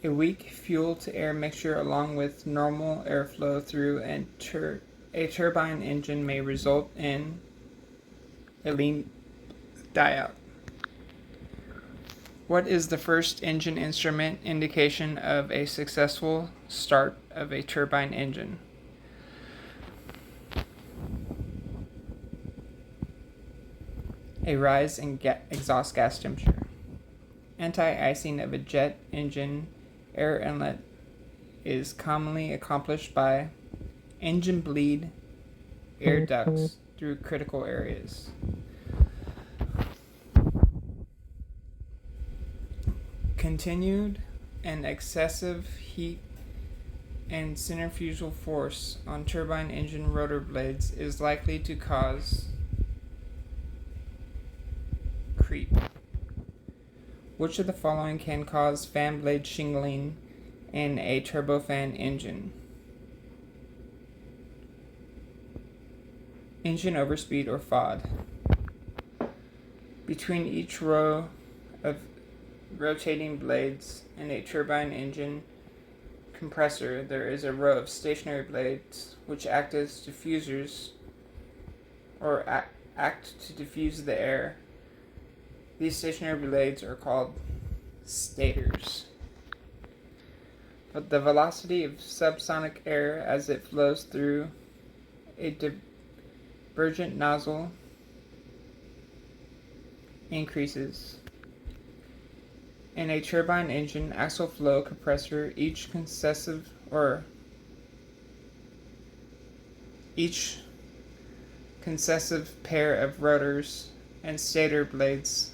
A weak fuel-to-air mixture along with normal airflow through a turbine engine may result in a lean die-out. What is the first engine instrument indication of a successful start of a turbine engine? A rise in exhaust gas temperature. Anti-icing of a jet engine air inlet is commonly accomplished by engine bleed air ducts through critical areas. Continued and excessive heat and centrifugal force on turbine engine rotor blades is likely to cause creep. Which of the following can cause fan blade shingling in a turbofan engine? Engine overspeed or FOD. Between each row of rotating blades in a turbine engine compressor, there is a row of stationary blades which act as diffusers or act to diffuse the air. These stationary blades are called stators. But the velocity of subsonic air as it flows through a divergent nozzle increases. In a turbine engine axial flow compressor, each consecutive pair of rotors and stator blades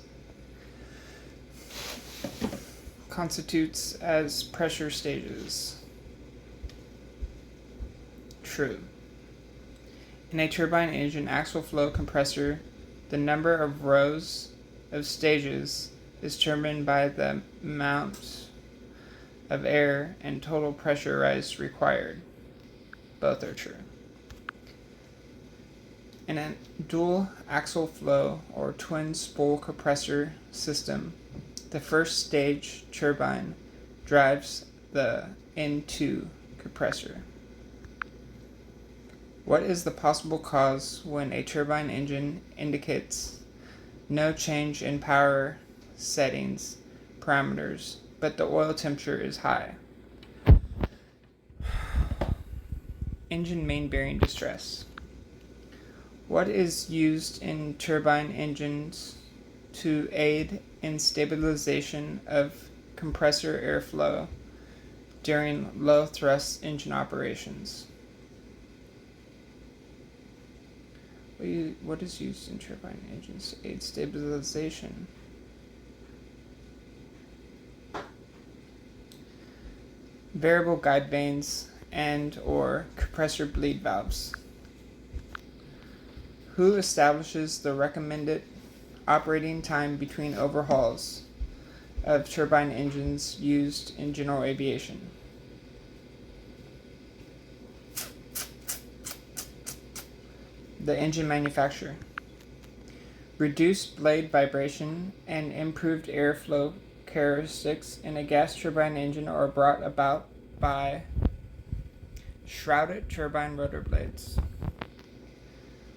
constitutes as pressure stages. True. In a turbine engine axial flow compressor, the number of rows of stages is determined by the amount of air and total pressure rise required. Both are true. In a dual axial flow or twin spool compressor system, the first stage turbine drives the N2 compressor. What is the possible cause when a turbine engine indicates no change in power settings parameters, but the oil temperature is high? Engine main bearing distress. What is used in turbine engines to aid in stabilization of compressor airflow during low thrust engine operations? What is used in turbine engines to aid stabilization? Variable guide vanes and or compressor bleed valves. Who establishes the recommended operating time between overhauls of turbine engines used in general aviation? The engine manufacturer. Reduced blade vibration and improved airflow characteristics in a gas turbine engine are brought about by shrouded turbine rotor blades.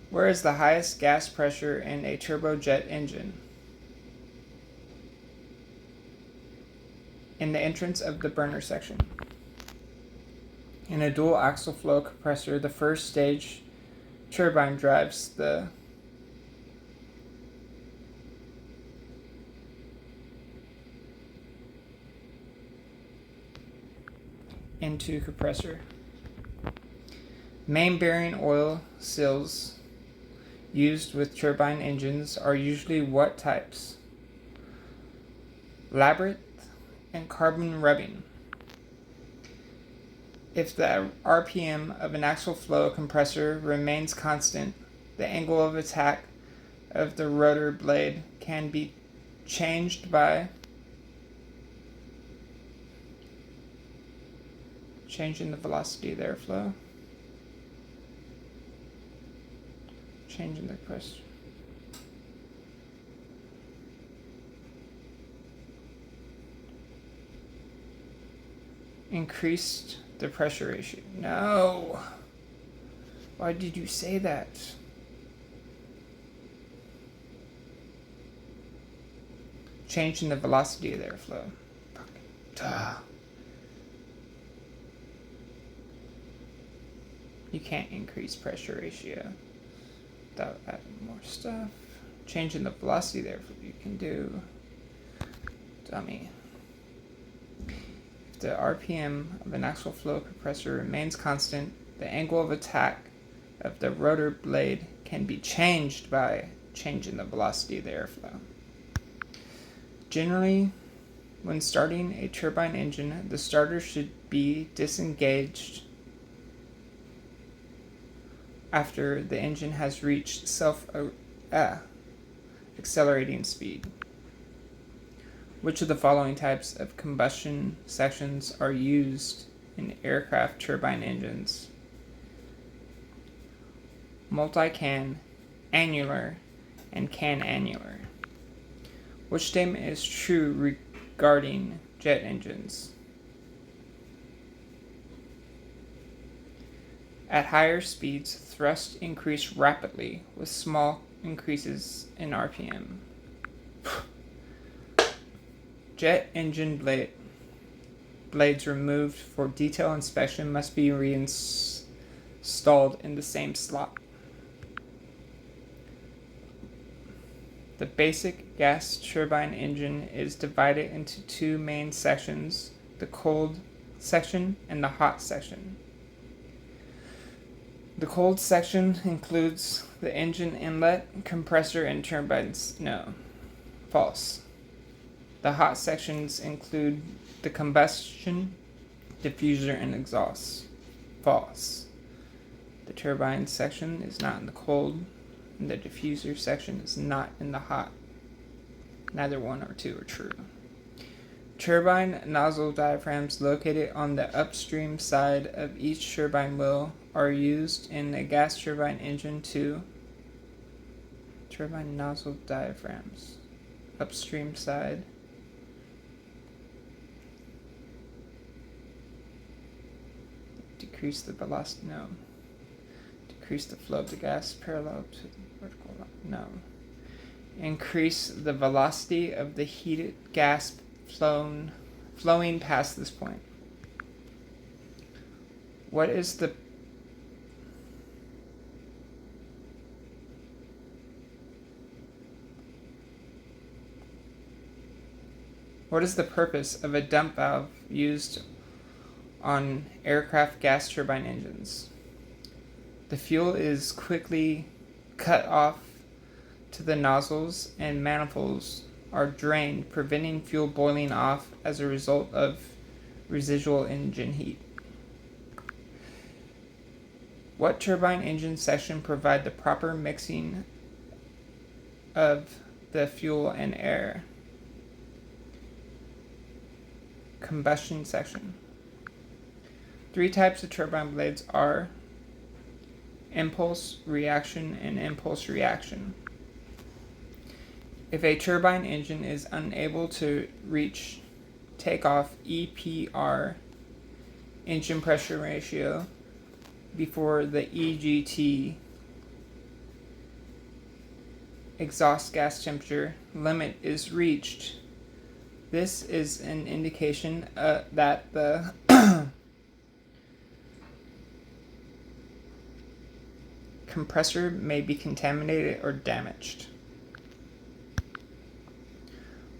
Where is the highest gas pressure in a turbojet engine? In the entrance of the burner section. In a dual axial flow compressor, the first stage turbine drives the N2 compressor. Main bearing oil seals used with turbine engines are usually what types? Labyrinth and carbon rubbing. If the RPM of an axial flow compressor remains constant, the angle of attack of the rotor blade can be changed by changing the velocity of the airflow, changing the pressure. Increased the pressure ratio. No! Why did you say that? Changing the velocity of the airflow. Duh. You can't increase pressure ratio without adding more stuff. Changing the velocity there, you can do. Dummy. If the RPM of an axial flow compressor remains constant, the angle of attack of the rotor blade can be changed by changing the velocity of the airflow. Generally, when starting a turbine engine, the starter should be disengaged after the engine has reached accelerating speed. Which of the following types of combustion sections are used in aircraft turbine engines? Multi-can, annular, and can-annular. Which statement is true regarding jet engines? At higher speeds, thrust increase rapidly with small increases in RPM. Jet engine blades removed for detail inspection must be reinstalled in the same slot. The basic gas turbine engine is divided into two main sections, the cold section and the hot section. The cold section includes the engine inlet, compressor, and turbines. No. False. The hot sections include the combustion, diffuser, and exhaust. False. The turbine section is not in the cold, and the diffuser section is not in the hot. Neither one or two are true. Turbine nozzle diaphragms located on the upstream side of each turbine wheel are used in a gas turbine engine too. Turbine nozzle diaphragms. Upstream side. Decrease the velocity. No. Decrease the flow of the gas parallel to the vertical line. No. Increase the velocity of the heated gas flowing past this point. What is the purpose of a dump valve used on aircraft gas turbine engines? The fuel is quickly cut off to the nozzles and manifolds are drained, preventing fuel boiling off as a result of residual engine heat. What turbine engine section provide the proper mixing of the fuel and air? Combustion section. Three types of turbine blades are impulse, reaction, and impulse reaction. If a turbine engine is unable to reach takeoff EPR, engine pressure ratio, before the EGT, exhaust gas temperature, limit is reached, this is an indication that the compressor may be contaminated or damaged.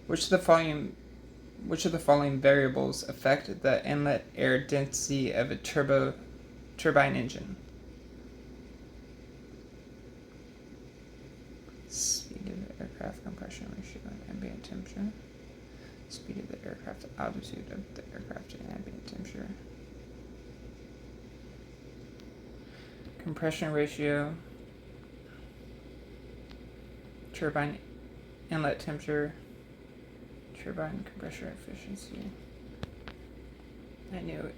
Which of the following variables affect the inlet air density of a turbine engine? Speed of the aircraft, compression ratio, and ambient temperature. Speed of the aircraft, altitude of the aircraft, and ambient temperature. Compression ratio, turbine inlet temperature, turbine compressor efficiency. I knew it.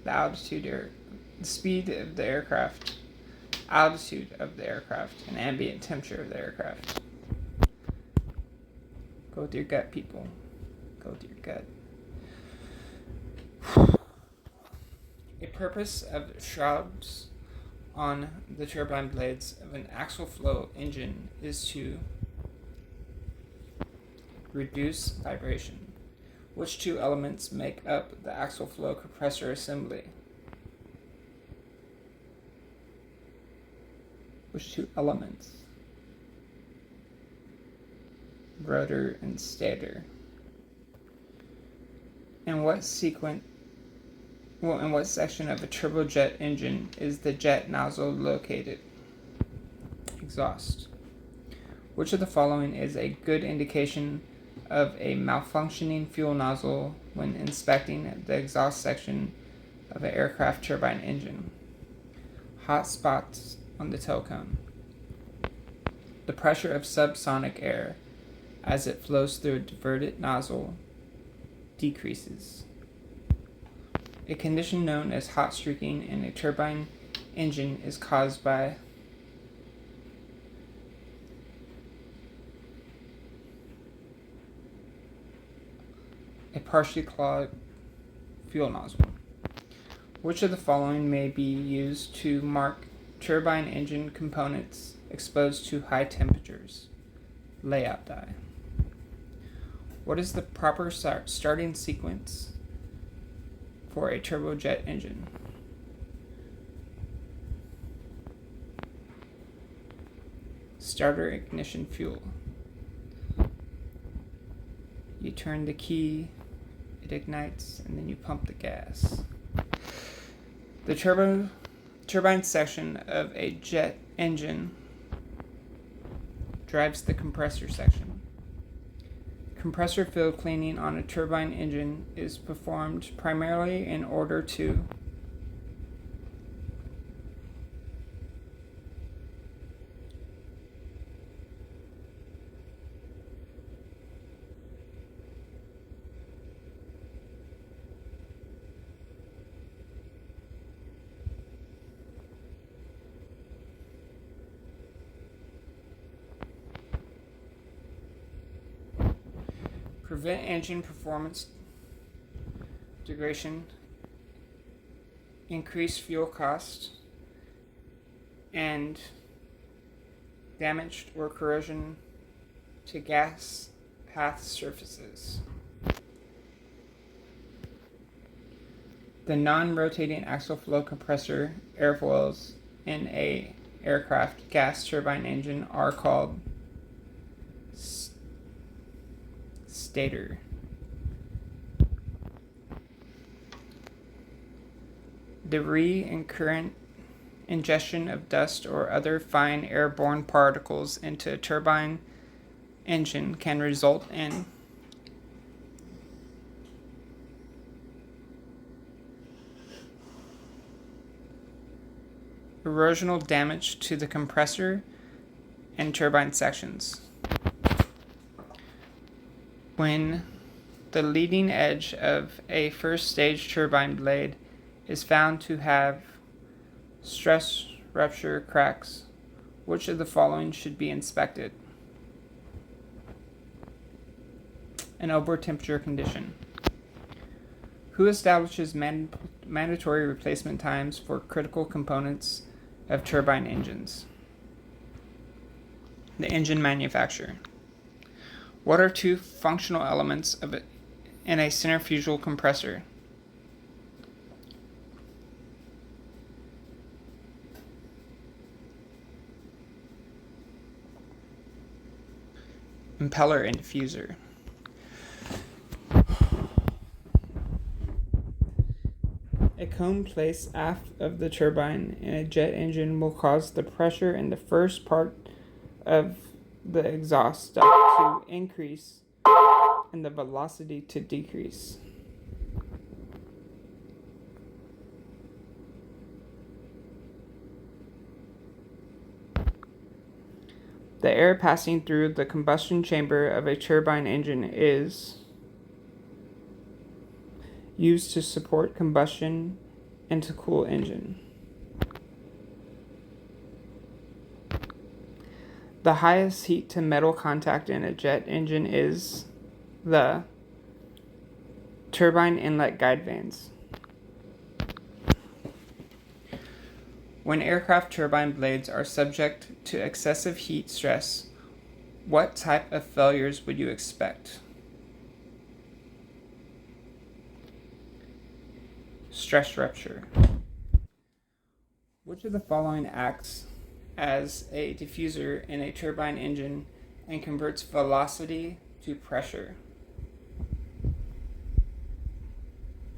The altitude, the speed of the aircraft, altitude of the aircraft, and ambient temperature of the aircraft. Go with your gut, people. Go Oh dear God. A purpose of shrouds on the turbine blades of an axial flow engine is to reduce vibration. Which two elements make up the axial flow compressor assembly? Which two elements? Rotor and stator. In what section of a turbojet engine is the jet nozzle located? Exhaust. Which of the following is a good indication of a malfunctioning fuel nozzle when inspecting the exhaust section of an aircraft turbine engine? Hot spots on the tail cone. The pressure of subsonic air as it flows through a diverted nozzle decreases. A condition known as hot streaking in a turbine engine is caused by a partially clogged fuel nozzle. Which of the following may be used to mark turbine engine components exposed to high temperatures? Layout die. What is the proper starting sequence for a turbojet engine? Starter, ignition, fuel. You turn the key, it ignites, and then you pump the gas. The turbine section of a jet engine drives the compressor section. Compressor field cleaning on a turbine engine is performed primarily in order to prevent engine performance degradation, increase fuel cost, and damaged or corrosion to gas path surfaces. The non-rotating axial flow compressor airfoils in a aircraft gas turbine engine are called stator. The recurrent ingestion of dust or other fine airborne particles into a turbine engine can result in erosional damage to the compressor and turbine sections. When the leading edge of a first stage turbine blade is found to have stress rupture cracks, which of the following should be inspected? An over temperature condition. Who establishes mandatory replacement times for critical components of turbine engines? The engine manufacturer. What are two functional elements in a centrifugal compressor? Impeller and diffuser. A cone placed aft of the turbine in a jet engine will cause the pressure in the first part of the exhaust duct to increase and the velocity to decrease. The air passing through the combustion chamber of a turbine engine is used to support combustion and to cool engine. The highest heat to metal contact in a jet engine is the Turbine inlet guide vanes. When aircraft turbine blades are subject to excessive heat stress, what type of failures would you expect? Stress rupture. Which of the following acts as a diffuser in a turbine engine and converts velocity to pressure?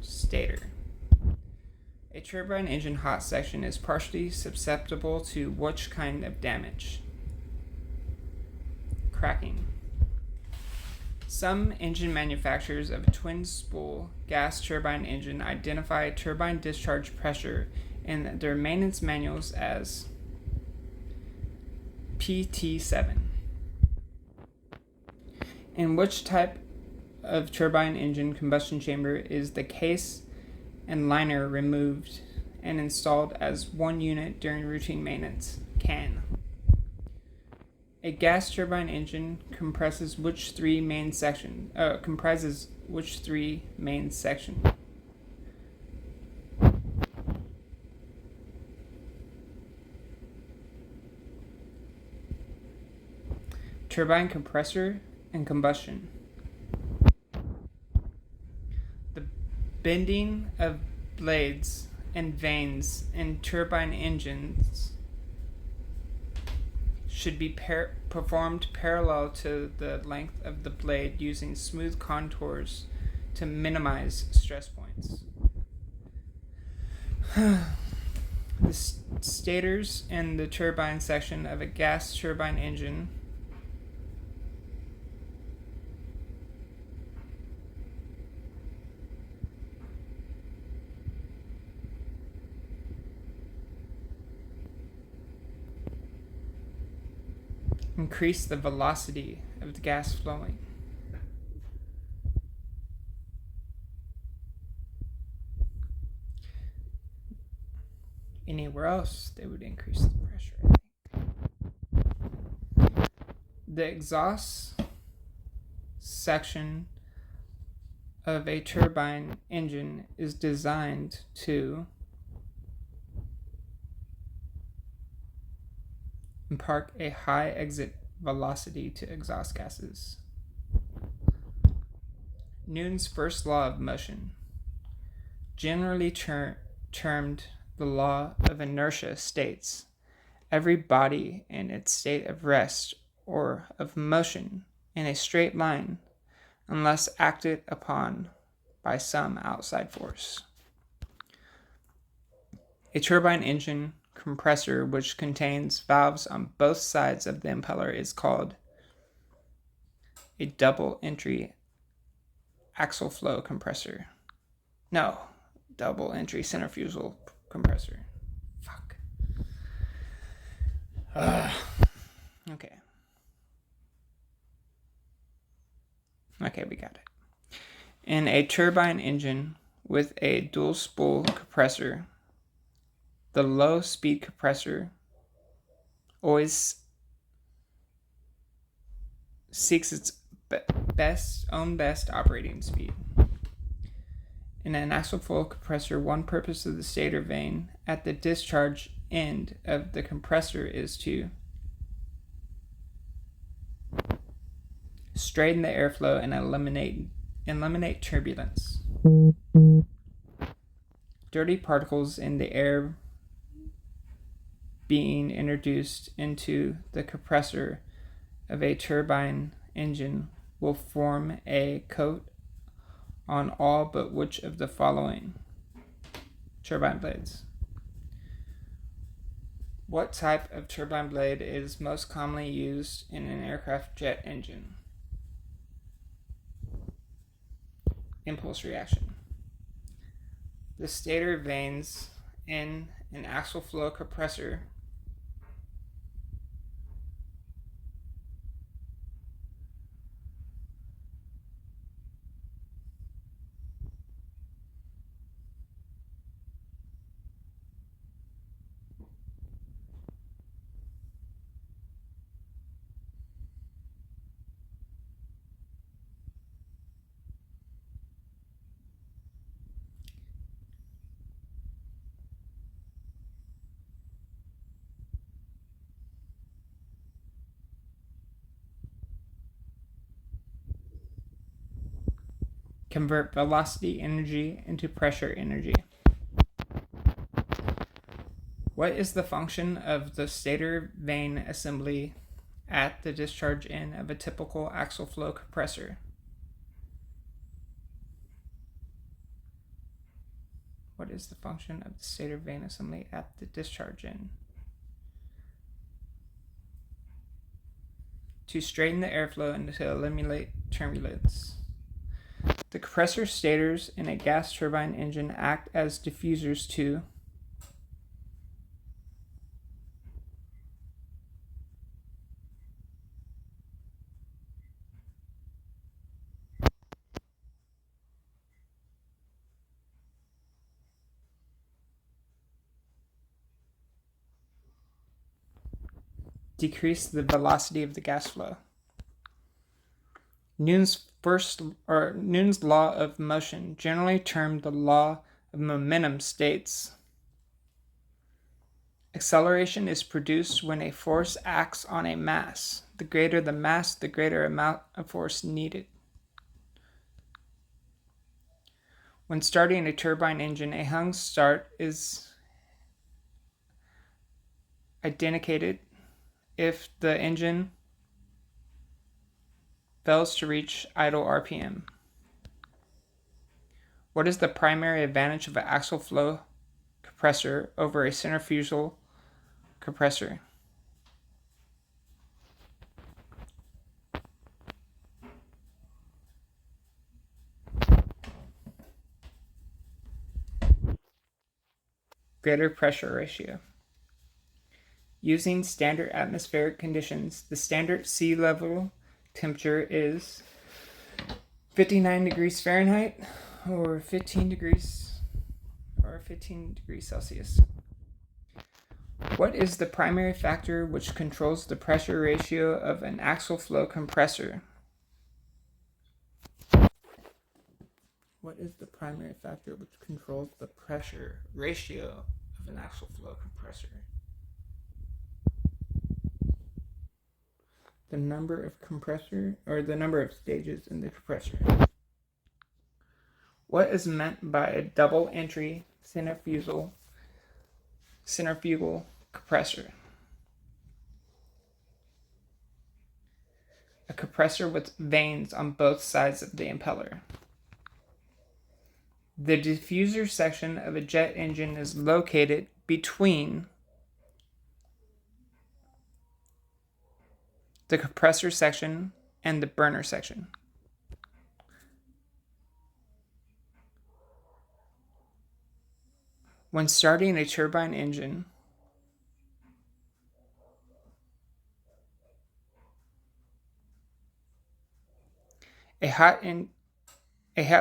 Stator. A turbine engine hot section is partially susceptible to which kind of damage? Cracking. Some engine manufacturers of a twin-spool gas turbine engine identify turbine discharge pressure in their maintenance manuals as PT7. In which type of turbine engine combustion chamber is the case and liner removed and installed as one unit during routine maintenance? Can. A gas turbine engine comprises which three main sections? Turbine compressor and combustion. The bending of blades and vanes in turbine engines should be performed parallel to the length of the blade using smooth contours to minimize stress points. The stators in the turbine section of a gas turbine engine increase the velocity of the gas flowing. Anywhere else, they would increase the pressure, I think. The exhaust section of a turbine engine is designed to impart a high exit velocity to exhaust gases. Newton's first law of motion, generally termed the law of inertia, states every body in its state of rest or of motion in a straight line unless acted upon by some outside force. A turbine engine compressor which contains valves on both sides of the impeller is called a double entry axial flow compressor. No, double entry centrifugal compressor. Fuck. Okay. Okay, we got it. In a turbine engine with a dual spool compressor, the low speed compressor always seeks its best operating speed. In an axial flow compressor, one purpose of the stator vane at the discharge end of the compressor is to straighten the airflow and eliminate turbulence. Dirty particles in the air being introduced into the compressor of a turbine engine will form a coat on all but which of the following turbine blades? What type of turbine blade is most commonly used in an aircraft jet engine? Impulse reaction. The stator vanes in an axial flow compressor convert velocity energy into pressure energy. What is the function of the stator vane assembly at the discharge end of a typical axial flow compressor? What is the function of the stator vane assembly at the discharge end? To straighten the airflow and to eliminate turbulence. The compressor stators in a gas turbine engine act as diffusers to decrease the velocity of the gas flow. Newton's law of motion, generally termed the law of momentum, states acceleration is produced when a force acts on a mass. The greater the mass, the greater amount of force needed. When starting a turbine engine, a hung start is indicated if the engine fails to reach idle RPM. What is the primary advantage of an axial flow compressor over a centrifugal compressor? Greater pressure ratio. Using standard atmospheric conditions, the standard sea level temperature is 59 degrees Fahrenheit or 15 degrees Celsius. What is the primary factor which controls the pressure ratio of an axial flow compressor? What is the primary factor which controls the pressure ratio of an axial flow compressor? The number of the number of stages in the compressor. What is meant by a double entry centrifugal compressor? A compressor with vanes on both sides of the impeller. The diffuser section of a jet engine is located between the compressor section and the burner section. When starting a turbine engine, a hot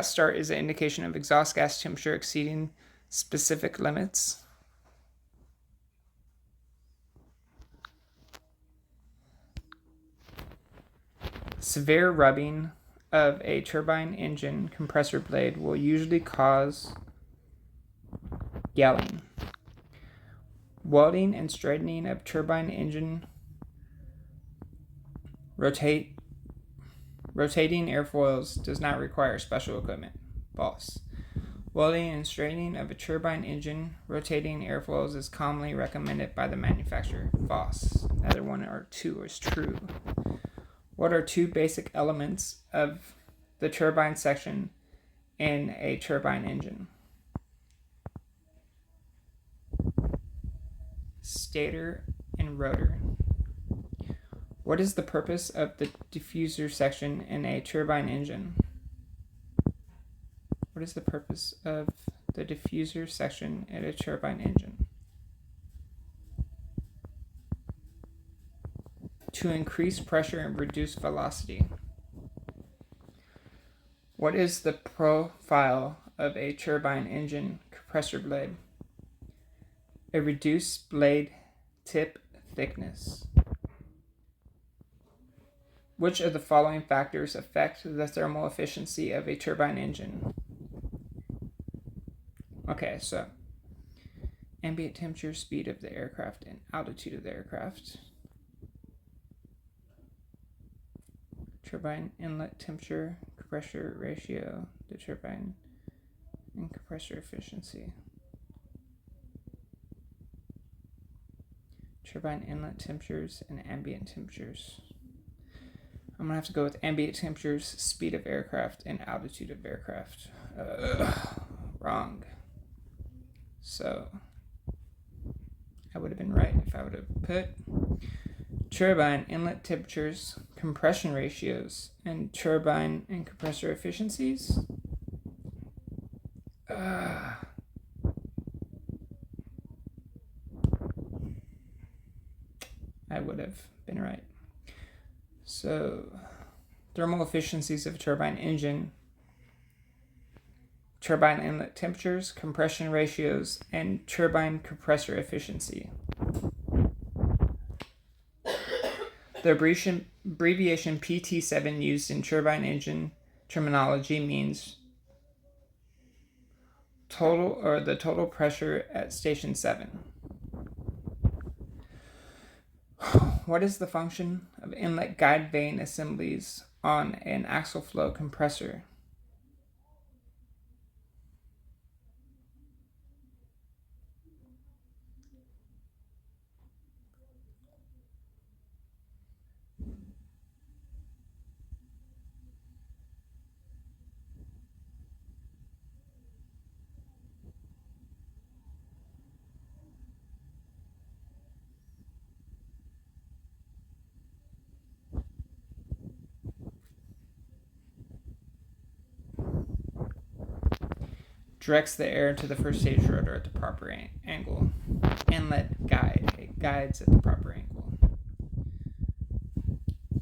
start is an indication of exhaust gas temperature exceeding specific limits. Severe rubbing of a turbine engine compressor blade will usually cause yelling. Welding and straightening of turbine engine rotating airfoils does not require special equipment. False. Welding and straightening of a turbine engine rotating airfoils is commonly recommended by the manufacturer. False. Neither one or two is true. What are two basic elements of the turbine section in a turbine engine? Stator and rotor. What is the purpose of the diffuser section in a turbine engine? What is the purpose of the diffuser section in a turbine engine? To increase pressure and reduce velocity. What is the profile of a turbine engine compressor blade? A reduced blade tip thickness. Which of the following factors affect the thermal efficiency of a turbine engine? Okay, so ambient temperature, speed of the aircraft, and altitude of the aircraft. Turbine inlet temperature, pressure ratio, the turbine and compressor efficiency. Turbine inlet temperatures and ambient temperatures. I'm going to have to go with ambient temperatures, speed of aircraft, and altitude of aircraft. Wrong. So, I would have been right if I would have put turbine inlet temperatures, compression ratios, and turbine and compressor efficiencies. I would have been right. So, thermal efficiencies of a turbine engine, turbine inlet temperatures, compression ratios, and turbine compressor efficiency. The abbreviation PT7 used in turbine engine terminology means the total pressure at station 7. What is the function of inlet guide vane assemblies on an axial flow compressor? Directs the air to the first stage rotor at the proper angle. Inlet guide. It guides at the proper angle.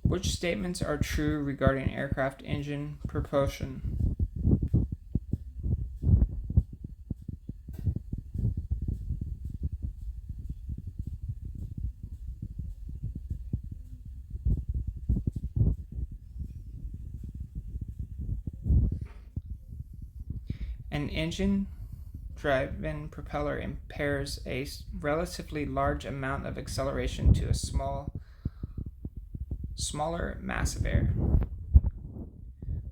Which statements are true regarding aircraft engine propulsion? An engine-driven propeller impairs a relatively large amount of acceleration to a smaller mass of air.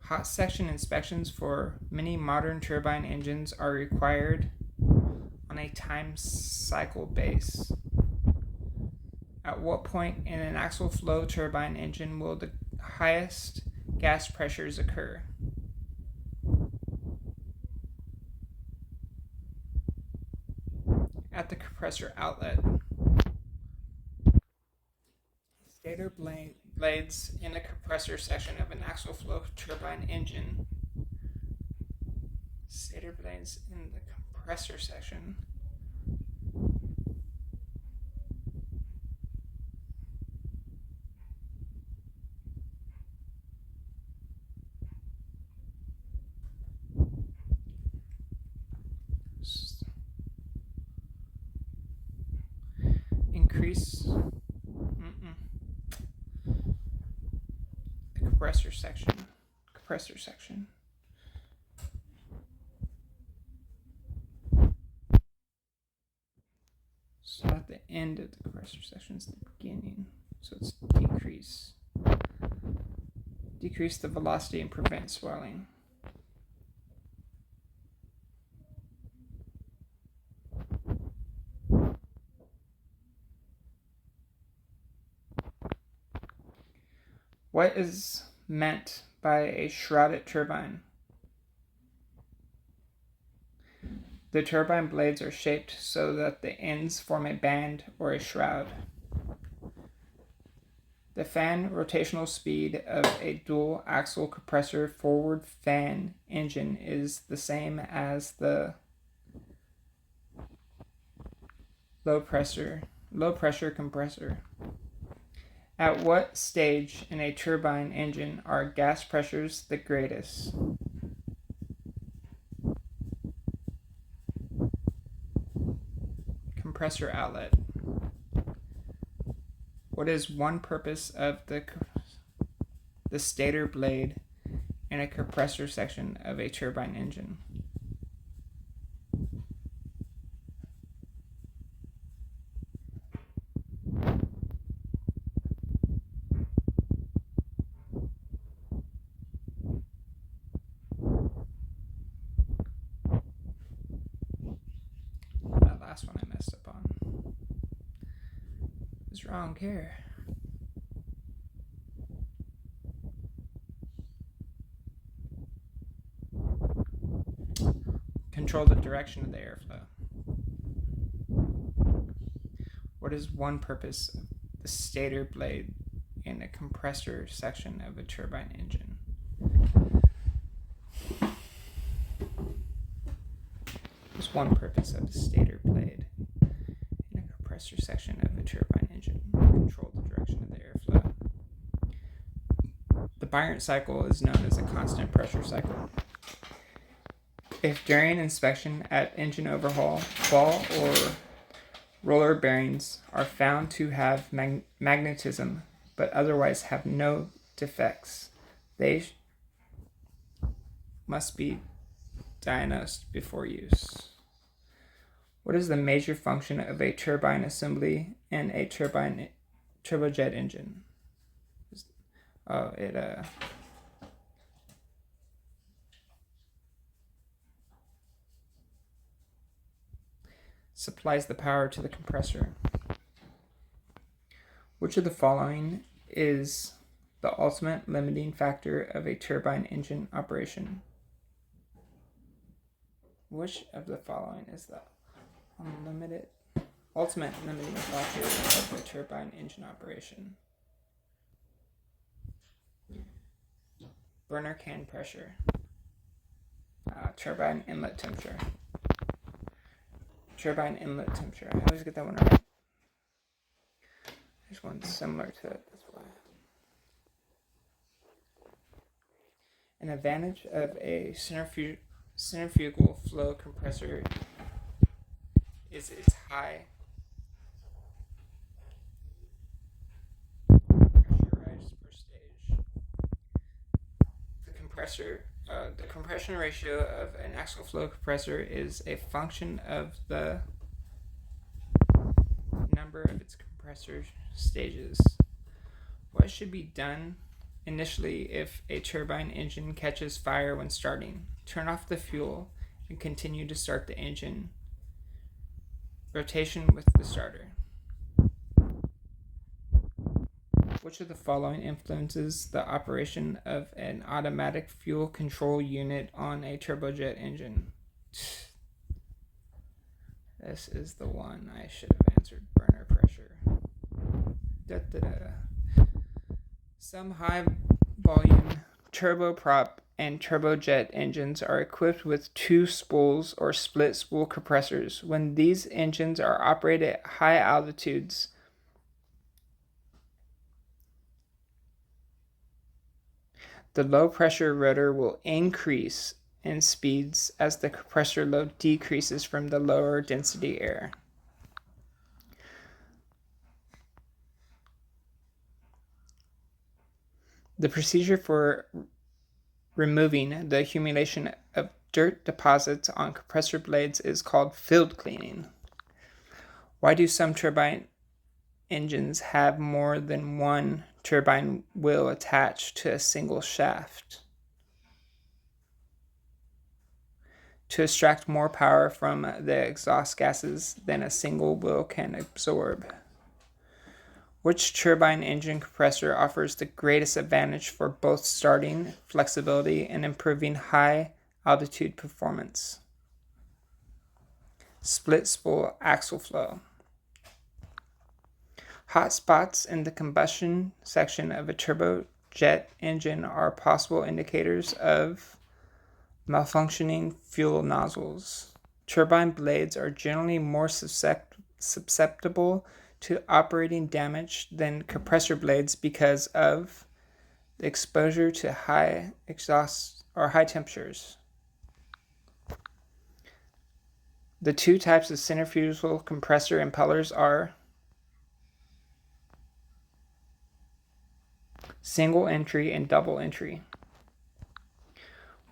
Hot section inspections for many modern turbine engines are required on a time cycle base. At what point in an axial flow turbine engine will the highest gas pressures occur? At the compressor outlet. Stator blades in the compressor section of an axial flow turbine engine. Stator blades in the compressor section. Increase the compressor section. So at the end of the compressor section is the beginning. So it's decrease the velocity and prevent swelling. What is meant by a shrouded turbine? The turbine blades are shaped so that the ends form a band or a shroud. The fan rotational speed of a dual axial compressor forward fan engine is the same as the low pressure compressor. At what stage in a turbine engine are gas pressures the greatest? Compressor outlet. What is one purpose of the stator blade in a compressor section of a turbine engine? wrong here? Control the direction of the airflow. What is one purpose of the stator blade in a compressor section of a turbine engine? There's one purpose of the stator blade in a compressor section of a turbine engine. Control the direction of the airflow. The Bryant cycle is known as a constant pressure cycle. If during inspection at engine overhaul, ball or roller bearings are found to have magnetism but otherwise have no defects, they must be diagnosed before use. What is the major function of a turbine assembly and a turbojet engine? It supplies the power to the compressor. Which of the following is the ultimate limiting factor of a turbine engine operation? Which of the following is the ultimate limiting factor of a turbine engine operation? Burner can pressure. Turbine inlet temperature. Turbine inlet temperature. I always get that one right. There's one similar to it. That's why. An advantage of a centrifugal flow compressor is its high pressure rise per stage. The compression ratio of an axial flow compressor is a function of the number of its compressor stages. What should be done initially if a turbine engine catches fire when starting? Turn off the fuel and continue to start the engine. Rotation with the starter. Which of the following influences the operation of an automatic fuel control unit on a turbojet engine? This is the one I should have answered. Burner pressure. Some high volume turboprop and turbojet engines are equipped with two spools or split spool compressors. When these engines are operated at high altitudes, the low pressure rotor will increase in speeds as the compressor load decreases from the lower density air. The procedure for removing the accumulation of dirt deposits on compressor blades is called field cleaning. Why do some turbine engines have more than one turbine wheel attached to a single shaft? To extract more power from the exhaust gases than a single wheel can absorb. Which turbine engine compressor offers the greatest advantage for both starting flexibility and improving high altitude performance? Split spool axial flow. Hot spots in the combustion section of a turbojet engine are possible indicators of malfunctioning fuel nozzles. Turbine blades are generally more susceptible to operating damage than compressor blades because of the exposure to high exhaust or high temperatures. The two types of centrifugal compressor impellers are single entry and double entry.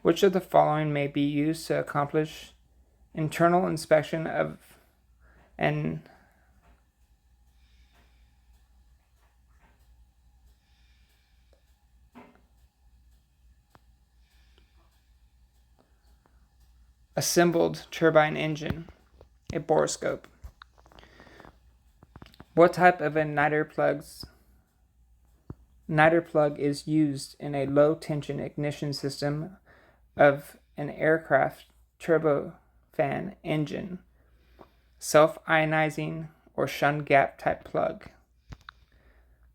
Which of the following may be used to accomplish internal inspection of an assembled turbine engine? A borescope. What type of a niter plug is used in a low tension ignition system of an aircraft turbofan engine? Self-ionizing or shunt gap type plug.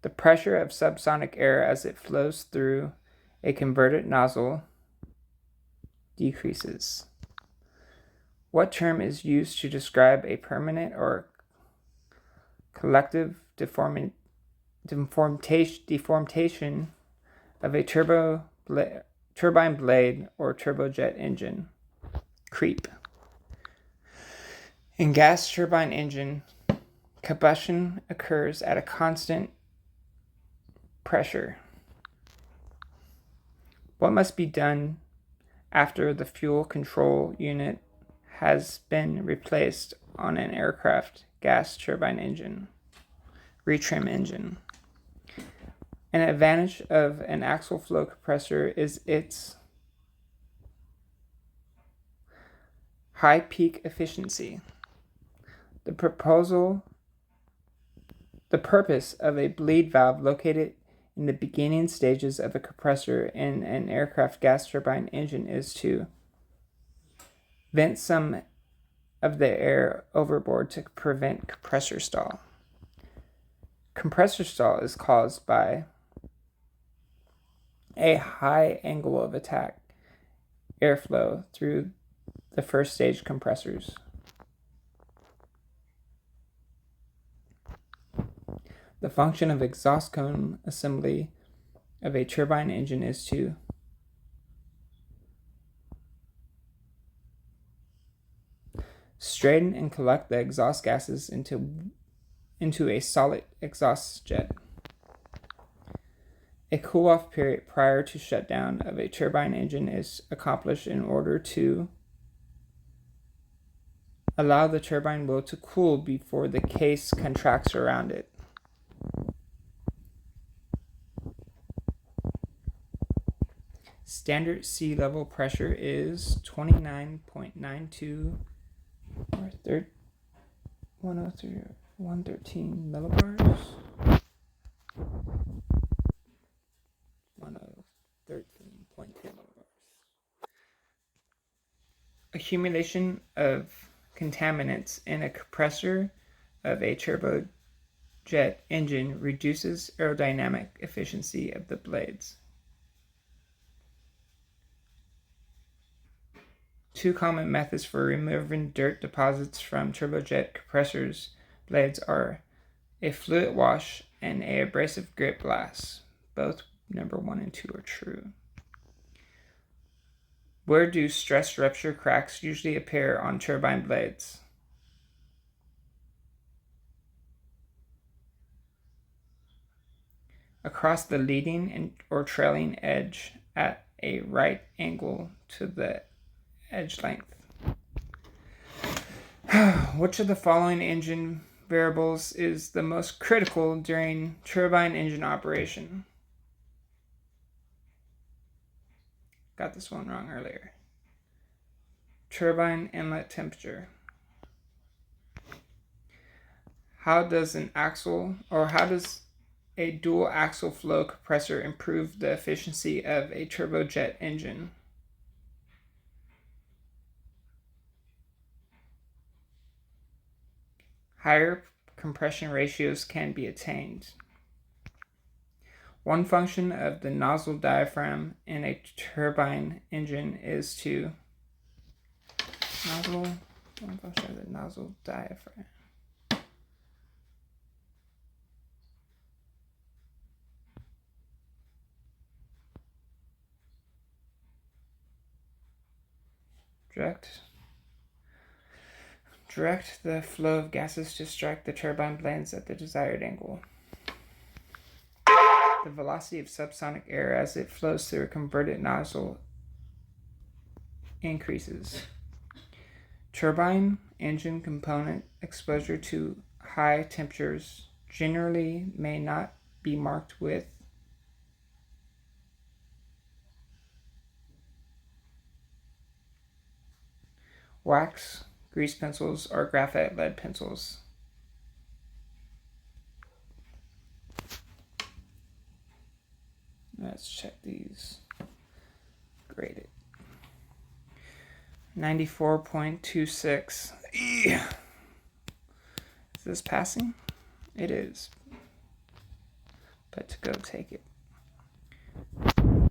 The pressure of subsonic air as it flows through a converted nozzle decreases. What term is used to describe a permanent or collective deformation of a turbine blade or turbojet engine? Creep. In gas turbine engine, combustion occurs at a constant pressure. What must be done after the fuel control unit has been replaced on an aircraft gas turbine engine? Retrim engine. An advantage of an axial flow compressor is its high peak efficiency. The purpose of a bleed valve located in the beginning stages of a compressor in an aircraft gas turbine engine is to vent some of the air overboard to prevent compressor stall. Compressor stall is caused by a high angle of attack airflow through the first stage compressors. The function of exhaust cone assembly of a turbine engine is to straighten and collect the exhaust gases into a solid exhaust jet. A cool-off period prior to shutdown of a turbine engine is accomplished in order to allow the turbine wheel to cool before the case contracts around it. Standard sea level pressure is 29.92 or 113 millibars. 113.2 millibars. Accumulation of contaminants in a compressor of a turbojet engine reduces aerodynamic efficiency of the blades. Two common methods for removing dirt deposits from turbojet compressors blades are a fluid wash and an abrasive grit blast. Both number 1 and 2 are true. Where do stress rupture cracks usually appear on turbine blades? Across the leading or trailing edge at a right angle to the edge length. Which of the following engine variables is the most critical during turbine engine operation? Got this one wrong earlier. Turbine inlet temperature. How does a dual axial flow compressor improve the efficiency of a turbojet engine? Higher compression ratios can be attained. One function of the nozzle diaphragm in a turbine engine is to nozzle diaphragm. Direct the flow of gases to strike the turbine blades at the desired angle. The velocity of subsonic air as it flows through a converted nozzle increases. Turbine engine component exposure to high temperatures generally may not be marked with wax, grease pencils, or graphite lead pencils. Let's check these. Graded. 94.26. Is this passing? It is. But to go take it. The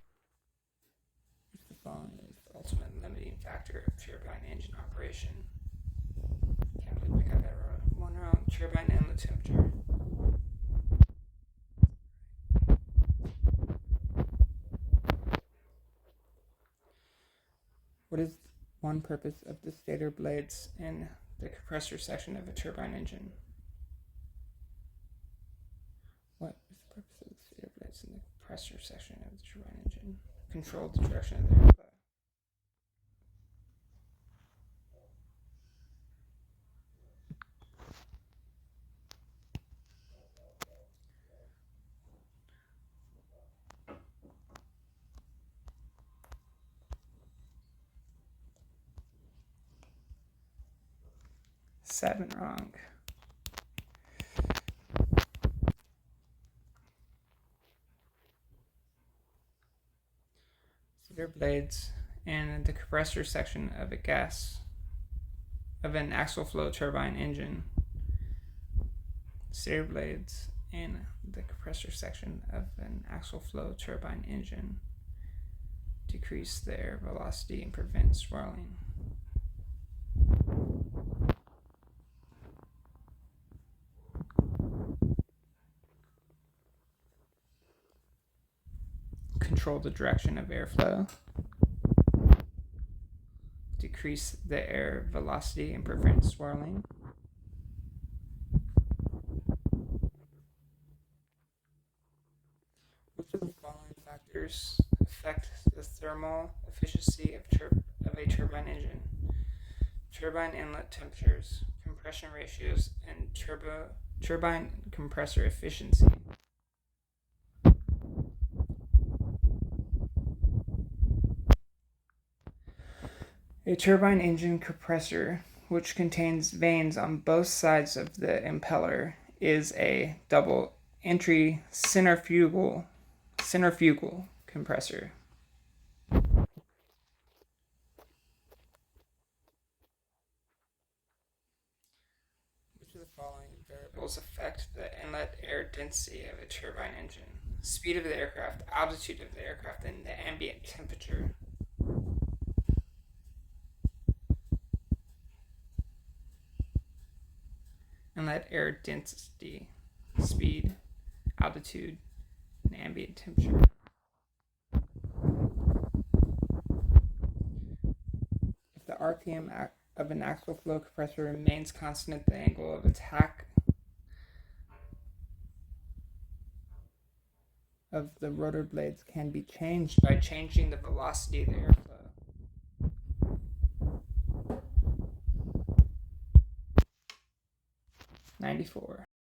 following is the ultimate limiting factor of turbine engine operation. Can't believe I got that one wrong. Turbine inlet temperature. What is one purpose of the stator blades in the compressor section of a turbine engine? What is the purpose of the stator blades in the compressor section of the turbine engine? Control the direction of the airflow. Seven wrong. Stator blades and the compressor section of an axial flow turbine engine. Stator blades and the compressor section of an axial flow turbine engine decrease the air velocity and prevent swirling. Control the direction of airflow. Decrease the air velocity and prevent swirling. Which of the following factors affect the thermal efficiency of a turbine engine? Turbine inlet temperatures, compression ratios, and turbine compressor efficiency. A turbine engine compressor, which contains vanes on both sides of the impeller, is a double-entry centrifugal compressor. Which of the following variables affect the inlet air density of a turbine engine? Speed of the aircraft, altitude of the aircraft, and the ambient temperature. Inlet air density, speed, altitude, and ambient temperature. If the RPM of an axial flow compressor remains constant, the angle of attack of the rotor blades can be changed by changing the velocity of the airflow. 94.